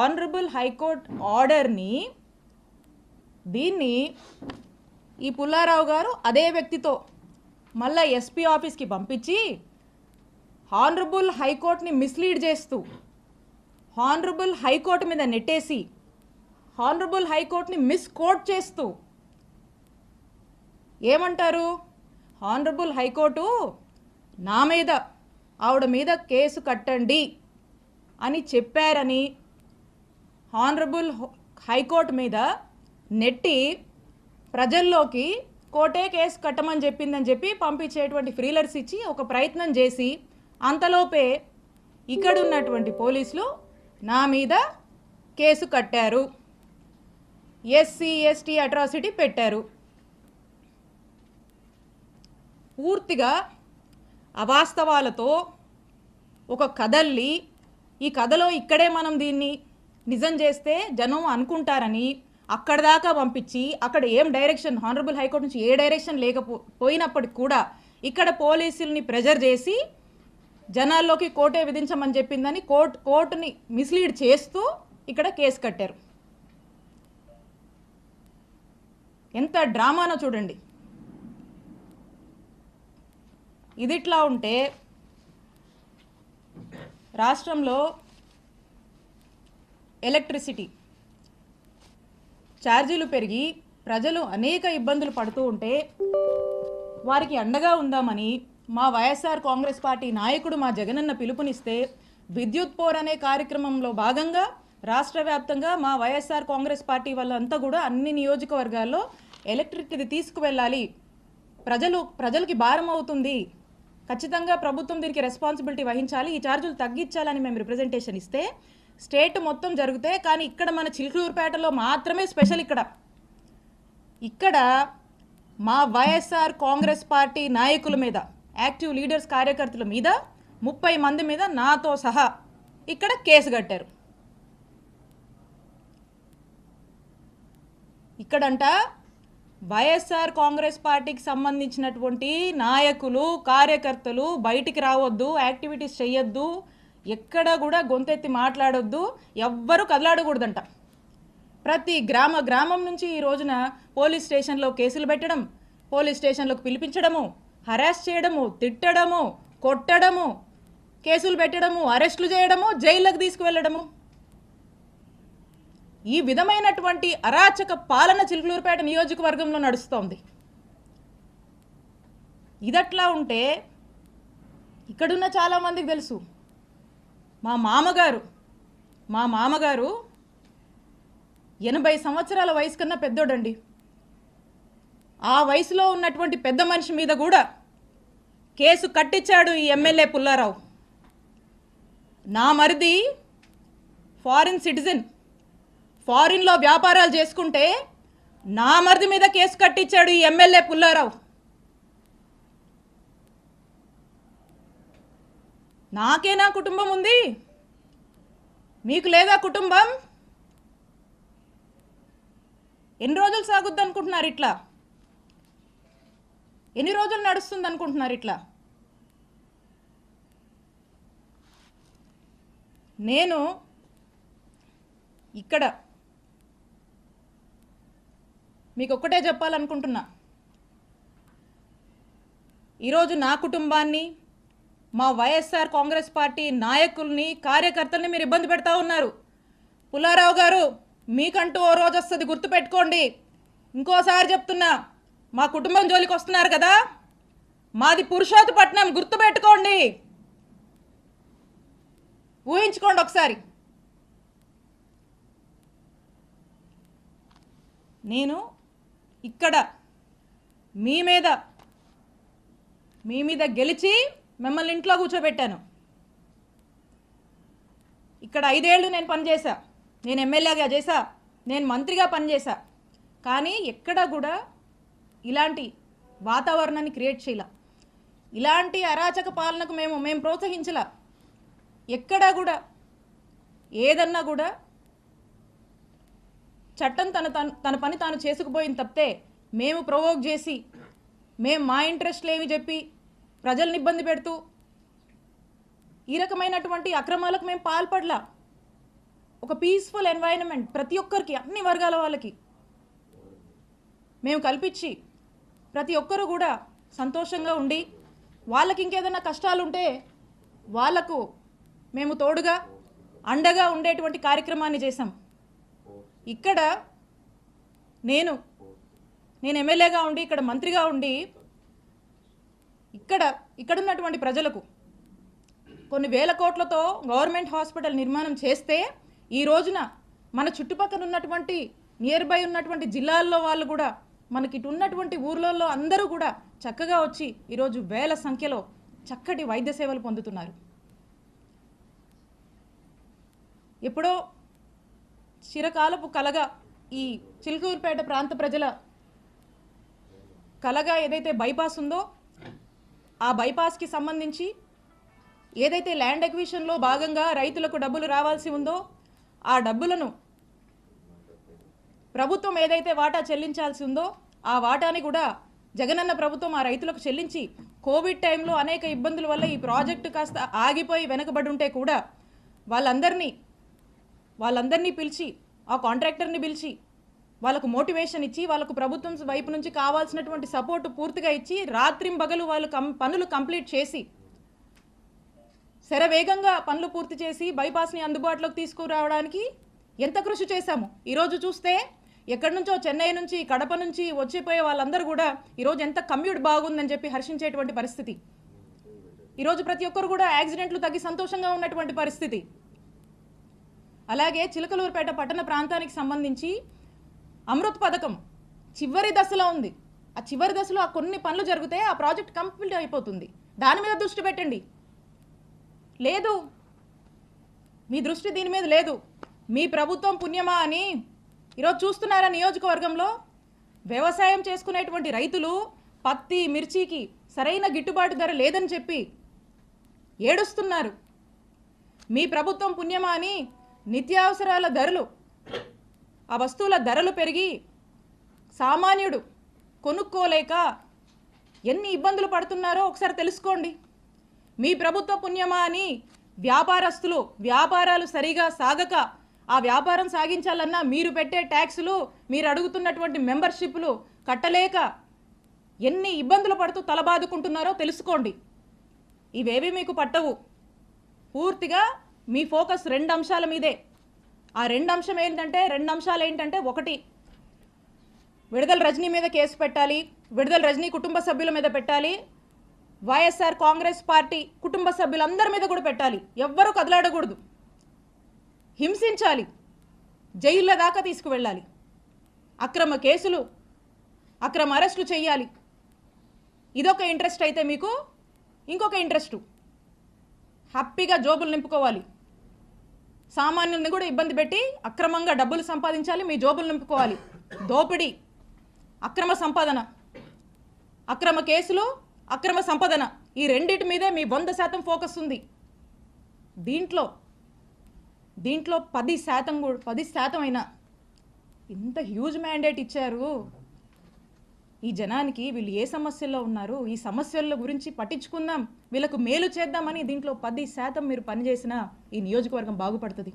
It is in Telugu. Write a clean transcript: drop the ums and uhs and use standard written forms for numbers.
ఆనరబుల్ హైకోర్టు ఆర్డర్ని దీన్ని ఈ పుల్లారావు గారు అదే వ్యక్తితో మళ్ళీ ఎస్పీ ఆఫీస్కి పంపించి హానరబుల్ హైకోర్టుని మిస్లీడ్ చేస్తూ హానరబుల్ హైకోర్టు మీద నెట్టేసి హానరబుల్ హైకోర్టుని మిస్కోట్ చేస్తూ ఏమంటారు, హానరబుల్ హైకోర్టు నా మీద ఆవిడ మీద కేసు కట్టండి అని చెప్పారని హానరబుల్ హైకోర్టు మీద నెట్టి ప్రజల్లోకి కోర్టే కేసు కట్టమని చెప్పిందని చెప్పి పంపించేటువంటి ఫ్రీలర్స్ ఇచ్చి ఒక ప్రయత్నం చేసి అంతలోపే ఇక్కడున్నటువంటి పోలీసులు నా మీద కేసు కట్టారు, ఎస్సీ ఎస్టీ అట్రాసిటీ పెట్టారు. పూర్తిగా అవాస్తవాలతో ఒక కథల్ని ఈ కథలో ఇక్కడే మనం దీన్ని నిజం చేస్తే జనం అనుకుంటారని అక్కడ దాకా పంపించి అక్కడ ఏం డైరెక్షన్ హానరబుల్ హైకోర్టు నుంచి ఏ డైరెక్షన్ లేకపోయినప్పటికి కూడా ఇక్కడ పోలీసుల్ని ప్రెజర్ చేసి జనాల్లోకి కోర్టే విధించమని చెప్పిందని కోర్టుని మిస్లీడ్ చేస్తూ ఇక్కడ కేసు కట్టారు. ఎంత డ్రామానో చూడండి. ఇదిట్లా ఉంటే రాష్ట్రంలో ఎలక్ట్రిసిటీ ఛార్జీలు పెరిగి ప్రజలు అనేక ఇబ్బందులు పడుతూ ఉంటే వారికి అండగా ఉందామని మా వైఎస్ఆర్ కాంగ్రెస్ పార్టీ నాయకుడు మా జగనన్న పిలుపునిస్తే విద్యుత్ పోర్ అనే కార్యక్రమంలో భాగంగా రాష్ట్ర వ్యాప్తంగా మా వైఎస్ఆర్ కాంగ్రెస్ పార్టీ వాళ్ళంతా కూడా అన్ని నియోజకవర్గాల్లో ఎలక్ట్రిసిటీ తీసుకువెళ్ళాలి, ప్రజలకి భారం అవుతుంది, ఖచ్చితంగా ప్రభుత్వం దీనికి రెస్పాన్సిబిలిటీ వహించాలి, ఈ ఛార్జీలు తగ్గించాలని మేము రిప్రజెంటేషన్ ఇస్తే స్టేట్ మొత్తం జరిగితే కానీ ఇక్కడ మన చిలుకూరుపేటలో మాత్రమే స్పెషల్. ఇక్కడ మా వైఎస్ఆర్ కాంగ్రెస్ పార్టీ నాయకుల మీద, యాక్టివ్ లీడర్స్ కార్యకర్తల మీద 30 మంది మీద నాతో సహా ఇక్కడ కేసు కట్టారు. ఇక్కడంట వైఎస్ఆర్ కాంగ్రెస్ పార్టీకి సంబంధించినటువంటి నాయకులు కార్యకర్తలు బయటికి రావద్దు, యాక్టివిటీస్ చేయొద్దు, ఎక్కడ కూడా గొంతెత్తి మాట్లాడొద్దు, ఎవ్వరూ కదలాడకూడదంట. ప్రతి గ్రామం నుంచి ఈ రోజున పోలీస్ స్టేషన్లో కేసులు పెట్టడం, పోలీస్ స్టేషన్లోకి పిలిపించడము, హరాస్ చేయడము, తిట్టడము, కొట్టడము, కేసులు పెట్టడము, అరెస్టులు చేయడము, జైళ్ళకు తీసుకువెళ్ళడము, ఈ విధమైనటువంటి అరాచక పాలన చిలుకూరుపేట నియోజకవర్గంలో నడుస్తోంది. ఇదట్లా ఉంటే ఇక్కడున్న చాలామందికి తెలుసు, మా మామగారు 80 సంవత్సరాల వయసు కన్నా పెద్దోడండి. ఆ వయసులో ఉన్నటువంటి పెద్ద మనిషి మీద కూడా కేసు కట్టించాడు ఈ ఎమ్మెల్యే పుల్లారావు. నా మరిది ఫారిన్ సిటిజన్, ఫారిన్లో వ్యాపారాలు చేసుకుంటే నా మరిది మీద కేసు కట్టించాడు ఈ ఎమ్మెల్యే పుల్లారావు. నాకేనా కుటుంబం ఉంది, మీకు లేదా కుటుంబం? ఎన్ని రోజులు సాగుద్ది అనుకుంటున్నారు ఇట్లా? ఎన్ని రోజులు నడుస్తుంది అనుకుంటున్నారు ఇట్లా? నేను ఇక్కడ మీకు ఒక్కటే చెప్పాలనుకుంటున్నా, ఈరోజు నా కుటుంబాన్ని, మా వైఎస్ఆర్ కాంగ్రెస్ పార్టీ నాయకుల్ని కార్యకర్తల్ని మీరు ఇబ్బంది పెడతా ఉన్నారు. పుల్లారావు గారు, మీకంటూ ఓ రోజు వస్తుంది, గుర్తుపెట్టుకోండి. ఇంకోసారి చెప్తున్నా, మా కుటుంబం జోలికి వస్తున్నారు కదా, మాది పురుషోత్తపట్నం, గుర్తుపెట్టుకోండి, ఊహించుకోండి ఒకసారి. నేను ఇక్కడ మీ మీద గెలిచి మిమ్మల్ని ఇంట్లో కూర్చోబెట్టాను. ఇక్కడ 5 ఏళ్ళు నేను పనిచేశా, నేను ఎమ్మెల్యేగా చేశా, నేను మంత్రిగా పనిచేశా. కానీ ఎక్కడ కూడా ఇలాంటి వాతావరణాన్ని క్రియేట్ చేయాల, ఇలాంటి అరాచక పాలనకు మేము ప్రోత్సహించలా. ఎక్కడా కూడా ఏదన్నా కూడా చట్టం తన పని తాను చేసుకుపోయింది తప్పితే మేము ప్రొవోక్ చేసి మేము మా ఇంట్రెస్ట్లు ఏమి చెప్పి ప్రజల్ని ఇబ్బంది పెడుతూ ఈ రకమైనటువంటి అక్రమాలకు మేము పాల్పడలా. ఒక పీస్ఫుల్ ఎన్వైరన్మెంట్ ప్రతి ఒక్కరికి, అన్ని వర్గాల వాళ్ళకి మేము కల్పించి ప్రతి ఒక్కరు కూడా సంతోషంగా ఉండి, వాళ్ళకి ఇంకేదైనా కష్టాలు ఉంటే వాళ్లకు మేము తోడుగా అండగా ఉండేటువంటి కార్యక్రమాన్ని చేశాం. ఇక్కడ నేను ఎమ్మెల్యేగా ఉండి, ఇక్కడ మంత్రిగా ఉండి, ఇక్కడున్నటువంటి ప్రజలకు కొన్ని వేల కోట్లతో గవర్నమెంట్ హాస్పిటల్ నిర్మాణం చేస్తే, ఈ రోజున మన చుట్టుపక్కల ఉన్నటువంటి నియర్ బై ఉన్నటువంటి జిల్లాల్లో వాళ్ళు కూడా, మనకి ఇటు ఉన్నటువంటి ఊర్లలో అందరూ కూడా చక్కగా వచ్చి ఈరోజు వేల సంఖ్యలో చక్కటి వైద్య సేవలు పొందుతున్నారు. ఎప్పుడో చిరకాలపు కలగా ఈ చిలుకూరుపేట ప్రాంత ప్రజల కలగా ఏదైతే బైపాస్ ఉందో, ఆ బైపాస్కి సంబంధించి ఏదైతే ల్యాండ్ ఎక్విజిషన్లో భాగంగా రైతులకు డబ్బులు రావాల్సి ఉందో, ఆ డబ్బులను ప్రభుత్వం ఏదైతే వాటా చెల్లించాల్సి ఉందో, ఆ వాటాని కూడా జగనన్న ప్రభుత్వం ఆ రైతులకు చెల్లించి, కోవిడ్ టైంలో అనేక ఇబ్బందుల వల్ల ఈ ప్రాజెక్టు కాస్త ఆగిపోయి వెనకబడి ఉంటే కూడా వాళ్ళందరినీ పిలిచి, ఆ కాంట్రాక్టర్ని పిలిచి వాళ్ళకు మోటివేషన్ ఇచ్చి, వాళ్ళకు ప్రభుత్వం వైపు నుంచి కావాల్సినటువంటి సపోర్టు పూర్తిగా ఇచ్చి, రాత్రింబగలు వాళ్ళు పనులు కంప్లీట్ చేసి, శరవేగంగా పనులు పూర్తి చేసి బైపాస్ని అందుబాటులోకి తీసుకురావడానికి ఎంత కృషి చేశాము. ఈరోజు చూస్తే ఎక్కడి నుంచో, చెన్నై నుంచి, కడప నుంచి వచ్చిపోయే వాళ్ళందరూ కూడా ఈరోజు ఎంత కమ్యూట్ బాగుందని చెప్పి హర్షించేటువంటి పరిస్థితి. ఈరోజు ప్రతి ఒక్కరు కూడా యాక్సిడెంట్లు తగ్గి సంతోషంగా ఉన్నటువంటి పరిస్థితి. అలాగే చిలకలూరుపేట పట్టణ ప్రాంతానికి సంబంధించి అమృత్ పథకం చివరి దశలో ఉంది. ఆ చివరి దశలో ఆ కొన్ని పనులు జరిగితే ఆ ప్రాజెక్ట్ కంప్లీట్ అయిపోతుంది. దాని మీద దృష్టి పెట్టండి. లేదు, మీ దృష్టి దీని మీద లేదు. మీ ప్రభుత్వం పుణ్యమా అని ఈరోజు చూస్తున్నారా, నియోజకవర్గంలో వ్యవసాయం చేసుకునేటువంటి రైతులు పత్తి, మిర్చికి సరైన గిట్టుబాటు ధర లేదని చెప్పి ఏడుస్తున్నారు. మీ ప్రభుత్వం పుణ్యమా అని నిత్యావసరాల ధరలు, ఆ వస్తువుల ధరలు పెరిగి సామాన్యుడు కొనుక్కోలేక ఎన్ని ఇబ్బందులు పడుతున్నారో ఒకసారి తెలుసుకోండి. మీ ప్రభుత్వ పుణ్యమా అని వ్యాపారస్తులు వ్యాపారాలు సరిగా సాగక, ఆ వ్యాపారం సాగించాలన్నా మీరు పెట్టే ట్యాక్సులు, మీరు అడుగుతున్నటువంటి మెంబర్షిప్లు కట్టలేక ఎన్ని ఇబ్బందులు పడుతూ తలబాదుకుంటున్నారో తెలుసుకోండి. ఇవేవి మీకు పట్టవు. పూర్తిగా మీ ఫోకస్ రెండు అంశాల మీదే. ఆ రెండు అంశాలు ఏంటంటే, ఒకటి, విడుదల రజనీ మీద కేసు పెట్టాలి, విడుదల రజనీ కుటుంబ సభ్యుల మీద పెట్టాలి, వైఎస్ఆర్ కాంగ్రెస్ పార్టీ కుటుంబ సభ్యులందరి మీద కూడా పెట్టాలి. ఎవ్వరూ కదలాడకూడదు, హింసించాలి, జైళ్ళ దాకా తీసుకువెళ్ళాలి, అక్రమ కేసులు, అక్రమ అరెస్టులు చేయాలి. ఇదొక ఇంట్రెస్ట్ అయితే మీకు ఇంకొక ఇంట్రెస్టు, హ్యాపీగా జోబులు నింపుకోవాలి. సామాన్యుల్ని కూడా ఇబ్బంది పెట్టి అక్రమంగా డబ్బులు సంపాదించాలి, మీ జోబులు నింపుకోవాలి. దోపిడీ, అక్రమ సంపాదన, అక్రమ కేసులు, అక్రమ సంపాదన, ఈ రెండింటి మీదే మీ 100% ఫోకస్ ఉంది. దీంట్లో 10% అయినా ఇంత హ్యూజ్ మ్యాండేట్ ఇచ్చారు ఈ జనానికి. వీళ్ళు ఏ సమస్యల్లో ఉన్నారు, ఈ సమస్యల గురించి పట్టించుకుందాం, వీళ్ళకు మేలు చేద్దామని దీంట్లో 10% మీరు పనిచేసినా ఈ నియోజకవర్గం బాగుపడుతుంది.